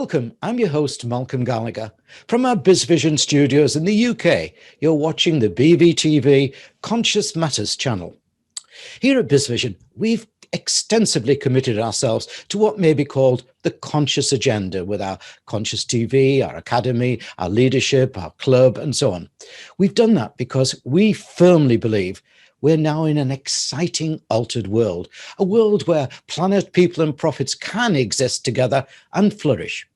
Welcome, I'm your host, Malcolm Gallagher. From our BizVision studios in the UK, you're watching the BVTV Conscious Matters channel. Here at BizVision, we've extensively committed ourselves to what may be called the conscious agenda with our conscious TV, our academy, our leadership, our club, and so on. We've done that because we firmly believe we're now in an exciting altered world, a world where planet, people, and profits can exist together and flourish.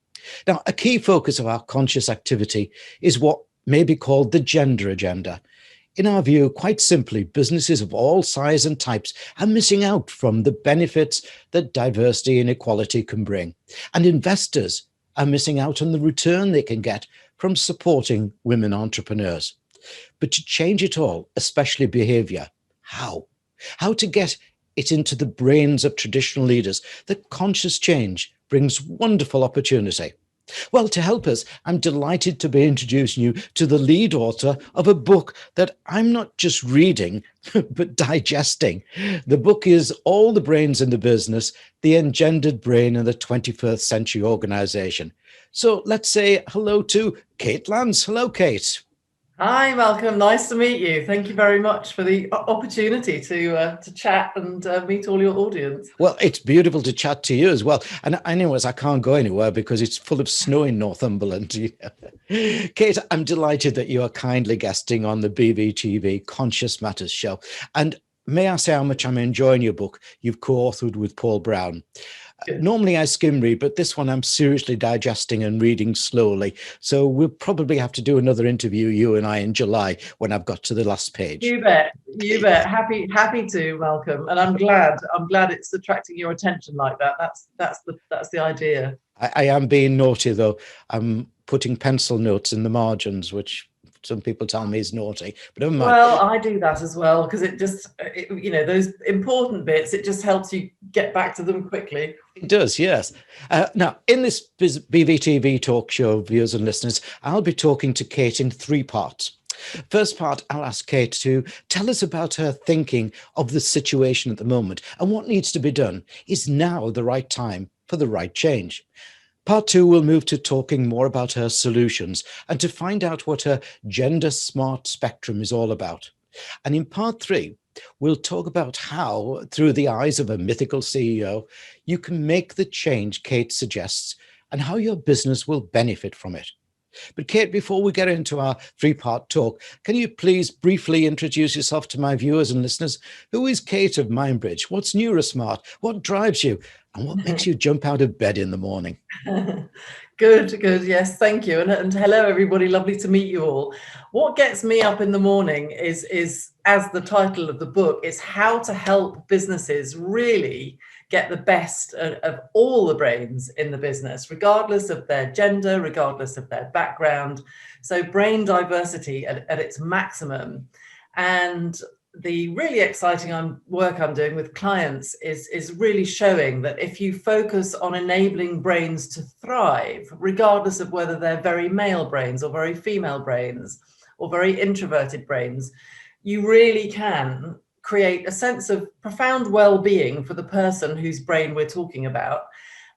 Now, a key focus of our conscious activity is what may be called the gender agenda. In our view, quite simply, businesses of all sizes and types are missing out from the benefits that diversity and equality can bring. And investors are missing out on the return they can get from supporting women entrepreneurs. But to change it all, especially behaviour, how? How to get it into the brains of traditional leaders that conscious change brings wonderful opportunity. Well, to help us, I'm delighted to be introducing you to the lead author of a book that I'm not just reading, but digesting. The book is All the Brains in the Business, the Engendered Brain in the 21st Century Organization. So let's say hello to Kate Lanz. Hello, Kate. Hi, Malcolm. Nice to meet you. Thank you very much for the opportunity to chat and meet all your audience. Well, it's beautiful to chat to you as well. And anyways, I can't go anywhere because it's full of snow in Northumberland. Kate, I'm delighted that you are kindly guesting on the BVTV Conscious Matters show. And may I say how much I'm enjoying your book you've co-authored with Paul Brown. Normally I skim read, but this one I'm seriously digesting and reading slowly. So we'll probably have to do another interview, you and I, in July when I've got to the last page. You bet. You bet. Happy to, Malcolm. And I'm glad it's attracting your attention like that. That's the idea. I am being naughty though. I'm putting pencil notes in the margins, which some people tell me is naughty, but never mind. Well, I do that as well because it those important bits, it just helps you get back to them quickly. It does, yes. Now, in this BVTV talk show, viewers and listeners, I'll be talking to Kate in three parts. First part, I'll ask Kate to tell us about her thinking of the situation at the moment and what needs to be done. Is now the right time for the right change? Part two, we'll move to talking more about her solutions and to find out what her gender smart spectrum is all about. And in part three, we'll talk about how, through the eyes of a mythical CEO, you can make the change Kate suggests and how your business will benefit from it. But Kate, before we get into our three-part talk, can you please briefly introduce yourself to my viewers and listeners? Who is Kate of Mindbridge? What's NeuroSmart? What drives you? And what makes you jump out of bed in the morning? Good. Yes, thank you. And hello, everybody. Lovely to meet you all. What gets me up in the morning is, as the title of the book, is how to help businesses really get the best of all the brains in the business, regardless of their gender, regardless of their background. So brain diversity at its maximum. And the really exciting work I'm doing with clients is really showing that if you focus on enabling brains to thrive, regardless of whether they're very male brains or very female brains or very introverted brains, you really can create a sense of profound well-being for the person whose brain we're talking about.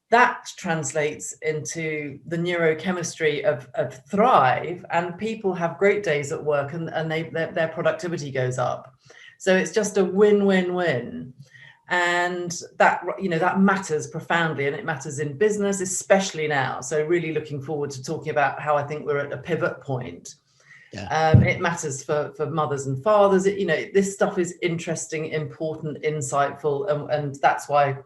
That translates into the neurochemistry of thrive, and people have great days at work and their productivity goes up. So it's just a win-win-win. And that matters profoundly, and it matters in business, especially now. So really looking forward to talking about how I think we're at a pivot point. Yeah. It matters for mothers and fathers. This stuff is interesting, important, insightful, and that's why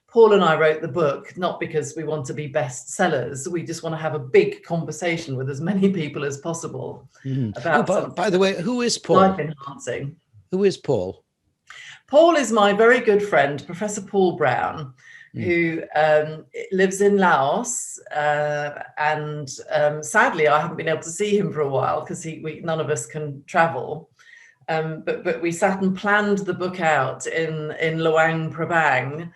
Paul and I wrote the book, not because we want to be bestsellers. We just want to have a big conversation with as many people as possible about. By the way, who is Paul? Life enhancing. Who is Paul? Paul is my very good friend, Professor Paul Brown, who lives in Laos, and sadly I haven't been able to see him for a while because none of us can travel. But we sat and planned the book out in Luang Prabang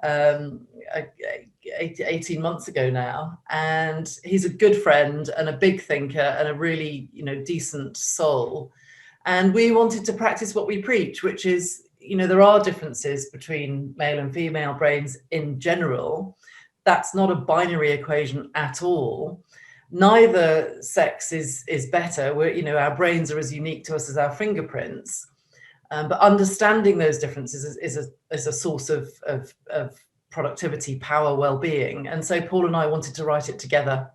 18 months ago now, and he's a good friend and a big thinker and a really decent soul. And we wanted to practice what we preach, which is, there are differences between male and female brains in general, that's not a binary equation at all. Neither sex is better. We're, our brains are as unique to us as our fingerprints. But understanding those differences is a source of productivity, power, well-being. And so Paul and I wanted to write it together,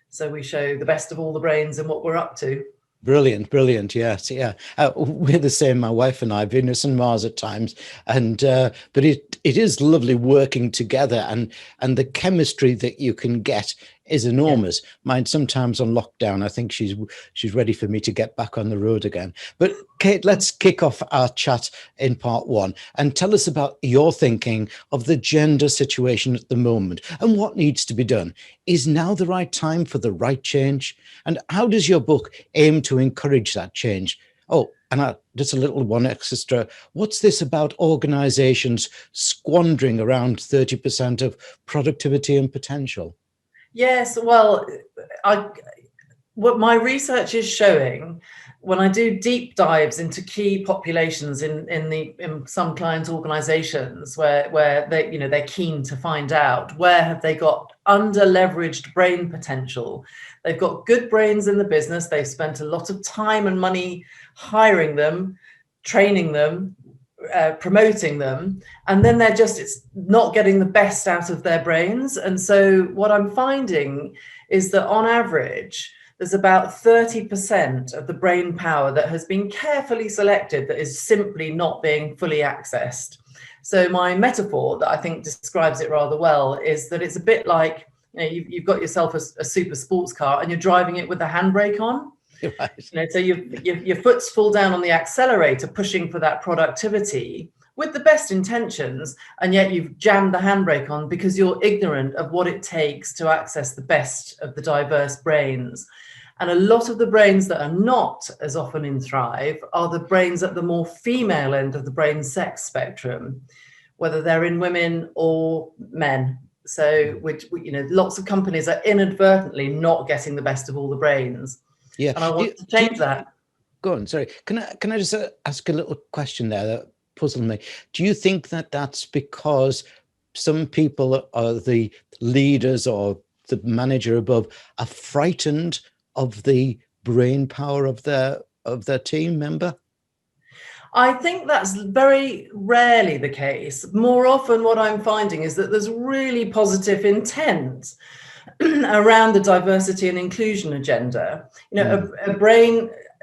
so we show the best of all the brains and what we're up to. Brilliant, brilliant. Yes, yeah. We're the same, my wife and I, Venus and Mars at times, and but it is lovely working together, and the chemistry that you can get is enormous. Yeah. Mine sometimes on lockdown, I think she's ready for me to get back on the road again. But Kate, let's kick off our chat in part one and tell us about your thinking of the gender situation at the moment and what needs to be done. Is now the right time for the right change? And how does your book aim to encourage that change? Oh, and just a little one extra. What's this about organizations squandering around 30% of productivity and potential? Yes, well, what my research is showing, when I do deep dives into key populations in some client organizations where they're keen to find out where have they got under leveraged brain potential. They've got good brains in the business. They've spent a lot of time and money hiring them, training them, promoting them, and then it's not getting the best out of their brains. And so what I'm finding is that on average, there's about 30% of the brain power that has been carefully selected that is simply not being fully accessed. So my metaphor that I think describes it rather well is that it's a bit like, you've got yourself a super sports car and you're driving it with the handbrake on. Right. So your foot's full down on the accelerator, pushing for that productivity with the best intentions, and yet you've jammed the handbrake on because you're ignorant of what it takes to access the best of the diverse brains. And a lot of the brains that are not as often in Thrive are the brains at the more female end of the brain sex spectrum, whether they're in women or men. So lots of companies are inadvertently not getting the best of all the brains. Yeah, and I want to change that. Go on. Sorry, can I just ask a little question there that puzzled me? Do you think that that's because some people are the leaders or the manager above are frightened of the brain power of their team member? I think that's very rarely the case. More often what I'm finding is that there's really positive intent around the diversity and inclusion agenda.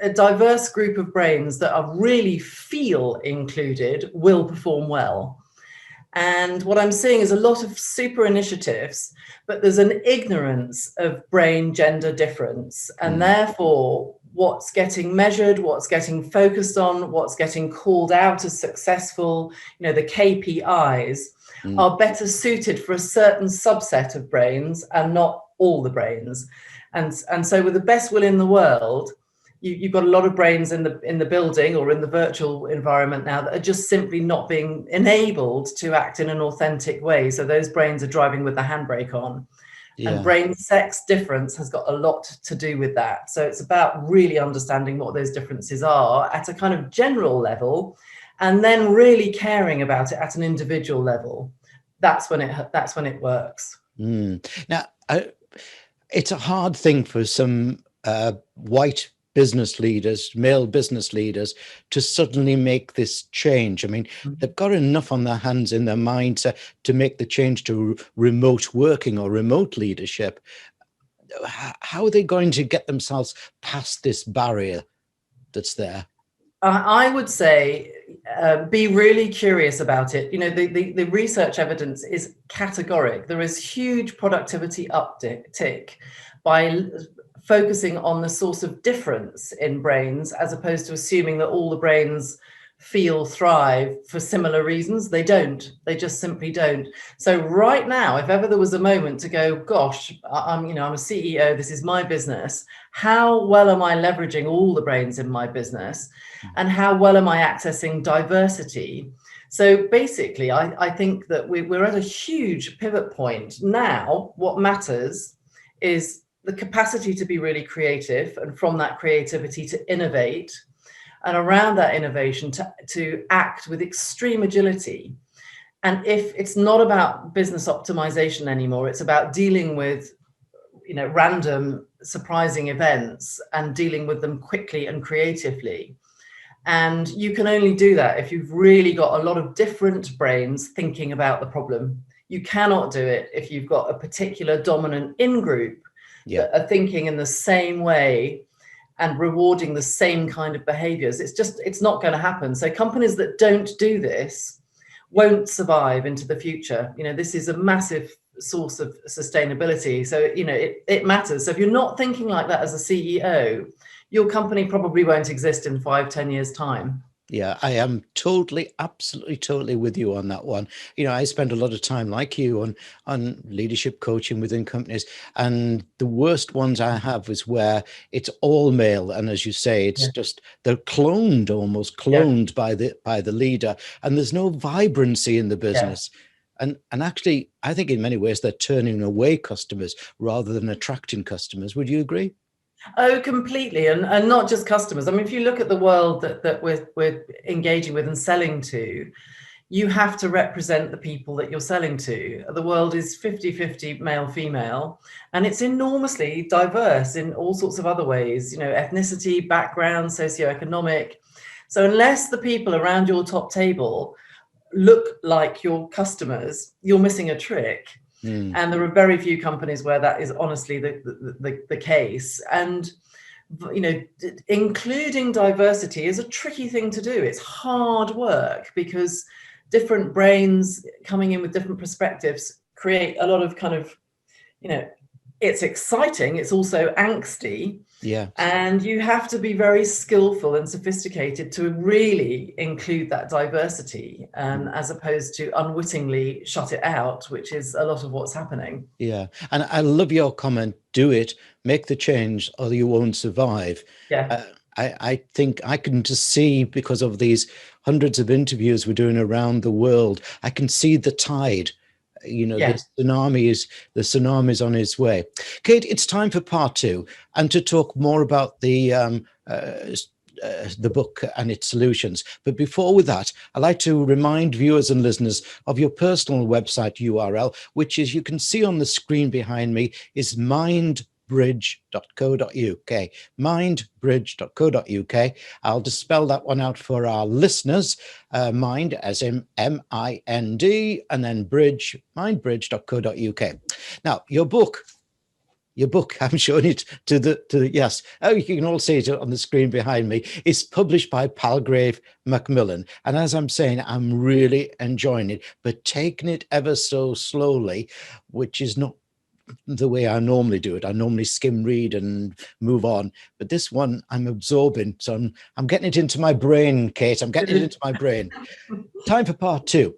A diverse group of brains that are really feel included will perform well. And what I'm seeing is a lot of super initiatives, but there's an ignorance of brain gender difference. And therefore, what's getting measured, what's getting focused on, what's getting called out as successful, the KPIs are better suited for a certain subset of brains and not all the brains. And so with the best will in the world, you've got a lot of brains in the building or in the virtual environment now that are just simply not being enabled to act in an authentic way. So those brains are driving with the handbrake on. Yeah. And brain sex difference has got a lot to do with that. So it's about really understanding what those differences are at a kind of general level, and then really caring about it at an individual level. That's when it works. Now, it's a hard thing for some white business leaders, male business leaders, to suddenly make this change. I mean, they've got enough on their hands in their minds to make the change to remote working or remote leadership. How are they going to get themselves past this barrier that's there? I would say be really curious about it. The research evidence is categoric. There is huge productivity uptick by focusing on the source of difference in brains, as opposed to assuming that all the brains thrive for similar reasons. They don't. They just simply don't. So right now, if ever there was a moment to go, gosh, I'm a CEO, this is my business, how well am I leveraging all the brains in my business? And how well am I accessing diversity? So basically, I think that we're at a huge pivot point. Now, what matters is the capacity to be really creative, and from that creativity to innovate, and around that innovation to act with extreme agility. And if it's not about business optimization anymore, it's about dealing with, random surprising events and dealing with them quickly and creatively. And you can only do that if you've really got a lot of different brains thinking about the problem. You cannot do it if you've got a particular dominant in-group that are thinking in the same way and rewarding the same kind of behaviors. It's not going to happen. So companies that don't do this won't survive into the future. This is a massive source of sustainability. So, it matters. So if you're not thinking like that as a CEO, your company probably won't exist in 5-10 years' time. Yeah, I am absolutely, totally with you on that one. I spend a lot of time like you on leadership coaching within companies, and the worst ones I have is where it's all male, and as you say, it's just they're almost cloned by the leader, and there's no vibrancy in the business. And actually, I think in many ways they're turning away customers rather than attracting customers. Would you agree? Oh, completely. And not just customers. I mean, if you look at the world that we're engaging with and selling to, you have to represent the people that you're selling to. The world is 50-50 male, female, and it's enormously diverse in all sorts of other ways, ethnicity, background, socioeconomic. So unless the people around your top table look like your customers, you're missing a trick. And there are very few companies where that is honestly the case. And, including diversity is a tricky thing to do. It's hard work because different brains coming in with different perspectives create a lot of kind of, it's exciting. It's also angsty. Yeah. And you have to be very skillful and sophisticated to really include that diversity, as opposed to unwittingly shut it out, which is a lot of what's happening. Yeah. And I love your comment, do it, make the change or you won't survive. Yeah. I think I can just see, because of these hundreds of interviews we're doing around the world, I can see the tide. The tsunami is on its way. Kate, it's time for part 2 and to talk more about the book and its solutions. But before with that, I'd like to remind viewers and listeners of your personal website URL, which, as you can see on the screen behind me, is mindbridge.co.uk. Mindbridge.co.uk. I'll just spell that one out for our listeners. Mind as in M-I-N-D, and then bridge, mindbridge.co.uk. Now, your book, I'm showing it to the yes. Oh, you can all see it on the screen behind me. It's published by Palgrave Macmillan. And as I'm saying, I'm really enjoying it, but taking it ever so slowly, which is not the way I normally do it. I normally skim read and move on, but this one I'm absorbing. So I'm getting it into my brain, Kate. I'm getting it into my brain. Time for part 2.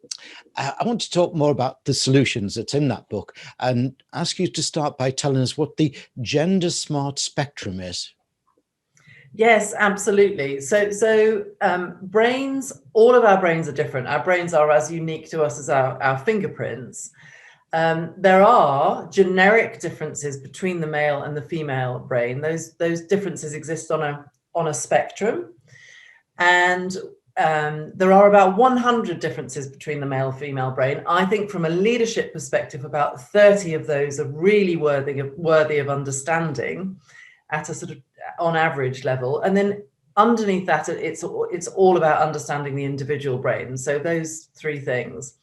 I want to talk more about the solutions that's in that book and ask you to start by telling us what the gender smart spectrum is. Yes, absolutely. So brains, all of our brains are different. Our brains are as unique to us as our fingerprints. There are generic differences between the male and the female brain. Those differences exist on a spectrum, and there are about 100 differences between the male and female brain. I think from a leadership perspective, about 30 of those are really worthy of understanding at a sort of on average level. And then underneath that, it's all about understanding the individual brain. So those 3 things.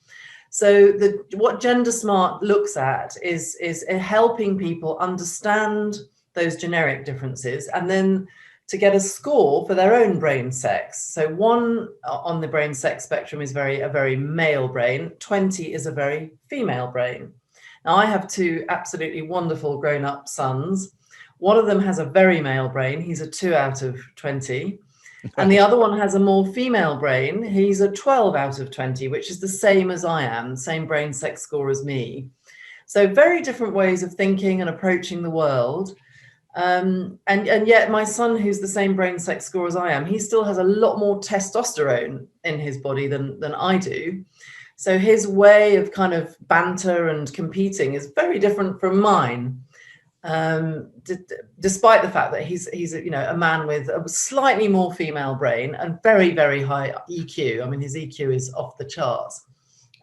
So what Gender Smart looks at is helping people understand those generic differences and then to get a score for their own brain sex. So 1 on the brain sex spectrum is a very male brain, 20 is a very female brain. Now I have 2 absolutely wonderful grown-up sons. One of them has a very male brain, he's a 2 out of 20. And the other one has a more female brain. He's a 12 out of 20, which is the same as I am, same brain sex score as me. So very different ways of thinking and approaching the world. And yet my son, who's the same brain sex score as I am, he still has a lot more testosterone in his body than I do. So his way of kind of banter and competing is very different from mine. Despite the fact that he's a man with a slightly more female brain and very, very high EQ. I mean, his EQ is off the charts.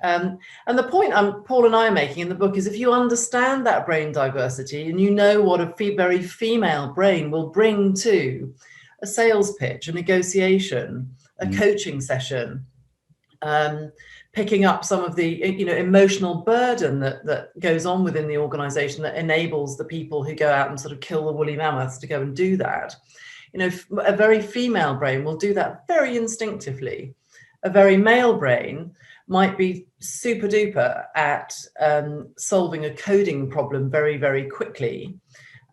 And the point Paul and I are making in the book is if you understand that brain diversity and you know what a very female brain will bring to a sales pitch, a negotiation, a coaching session, picking up some of the emotional burden that goes on within the organization that enables the people who go out and sort of kill the woolly mammoths to go and do that. A very female brain will do that very instinctively. A very male brain might be super duper at solving a coding problem very, very quickly,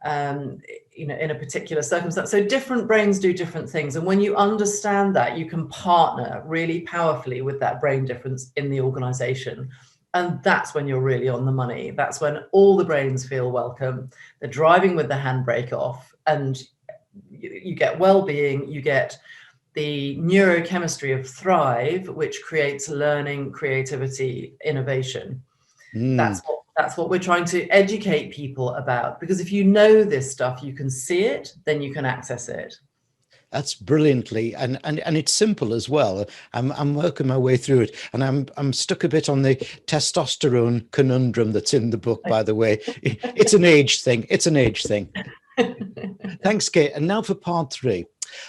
in a particular circumstance. So different brains do different things. And when you understand that, you can partner really powerfully with that brain difference in the organization. And that's when you're really on the money. That's when all the brains feel welcome. They're driving with the handbrake off, and you get well-being, you get the neurochemistry of thrive, which creates learning, creativity, innovation. That's what we're trying to educate people about, because if you know this stuff, you can see it, then you can access it. That's brilliantly, and it's simple as well. I'm working my way through it, and I'm stuck a bit on the testosterone conundrum that's in the book, by the way. It's an age thing. It's an age thing. Thanks, Kate. And now for part 3.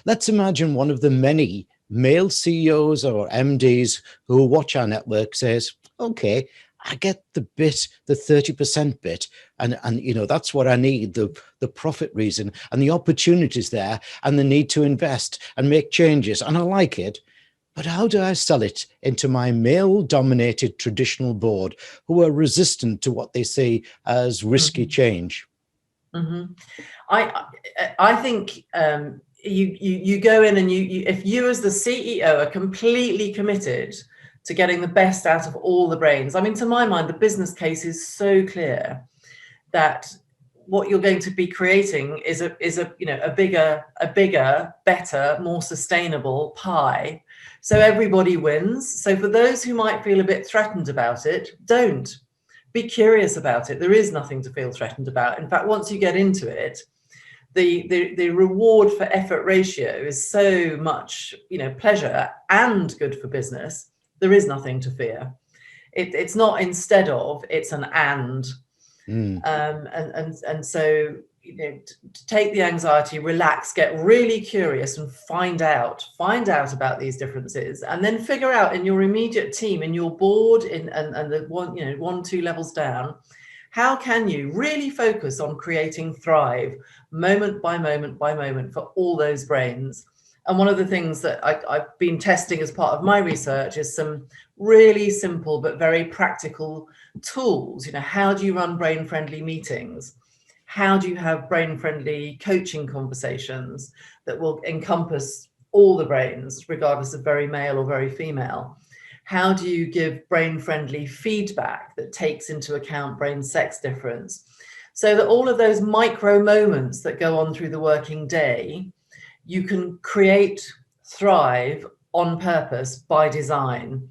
Let's imagine one of the many male CEOs or MDs who watch our network says, okay, I get the bit, the 30% bit, and that's what I need, the profit reason and the opportunities there and the need to invest and make changes, and I like it. But how do I sell it into my male-dominated traditional board who are resistant to what they see as risky change? I think you go in and if you as the CEO are completely committed to getting the best out of all the brains. I mean, to my mind, the business case is so clear that what you're going to be creating is a bigger, better, more sustainable pie. So everybody wins. So for those who might feel a bit threatened about it, don't. Be curious about it. There is nothing to feel threatened about. In fact, once you get into it, the reward for effort ratio is so much, pleasure and good for business. There is nothing to fear. It's not instead of, it's an and. And so, take the anxiety, relax, get really curious and find out about these differences, and then figure out in your immediate team, in your board, and the 1-2 levels down, how can you really focus on creating thrive moment by moment by moment for all those brains. And one of the things that I've been testing as part of my research is some really simple but very practical tools. How do you run brain-friendly meetings? How do you have brain-friendly coaching conversations that will encompass all the brains, regardless of very male or very female? How do you give brain-friendly feedback that takes into account brain sex difference? So that all of those micro moments that go on through the working day, you can create thrive on purpose by design.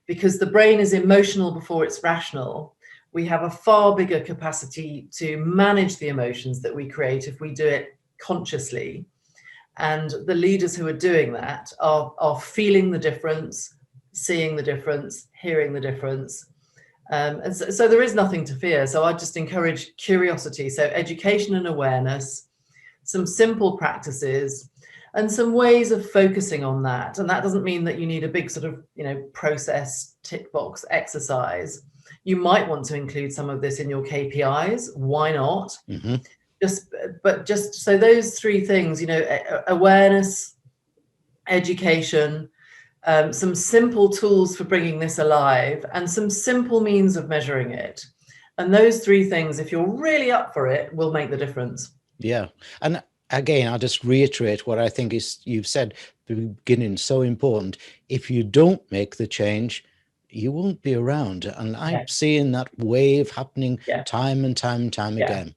Because the brain is emotional before it's rational, we have a far bigger capacity to manage the emotions that we create if we do it consciously. And the leaders who are doing that are feeling the difference, seeing the difference, hearing the difference. And so there is nothing to fear. So I just encourage curiosity. So education and awareness, some simple practices, and some ways of focusing on that. And that doesn't mean that you need a big sort of, process tick box exercise. You might want to include some of this in your KPIs. Why not? Mm-hmm. Just so those 3 things, awareness, education, some simple tools for bringing this alive, and some simple means of measuring it. And those 3 things, if you're really up for it, will make the difference. Yeah. And again, I'll just reiterate what I think is you've said at the beginning, so important. If you don't make the change, you won't be around. And I'm seeing that wave happening time and time again.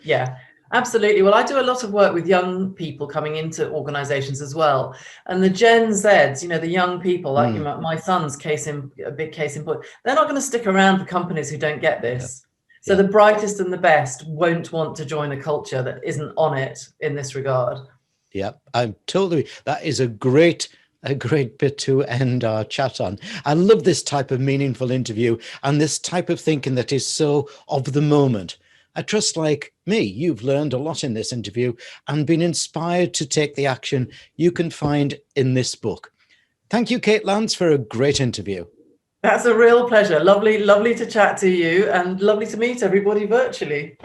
Yeah, absolutely. Well, I do a lot of work with young people coming into organizations as well. And the Gen Zs, the young people, like my son's a big case in point, they're not going to stick around for companies who don't get this. So the brightest and the best won't want to join a culture that isn't on it in this regard. Yeah, I'm totally, that is a great A great bit to end our chat on. I love this type of meaningful interview and this type of thinking that is so of the moment. I trust, like me, you've learned a lot in this interview and been inspired to take the action you can find in this book. Thank you, Kate Lanz, for a great interview. That's a real pleasure. Lovely to chat to you, and lovely to meet everybody virtually.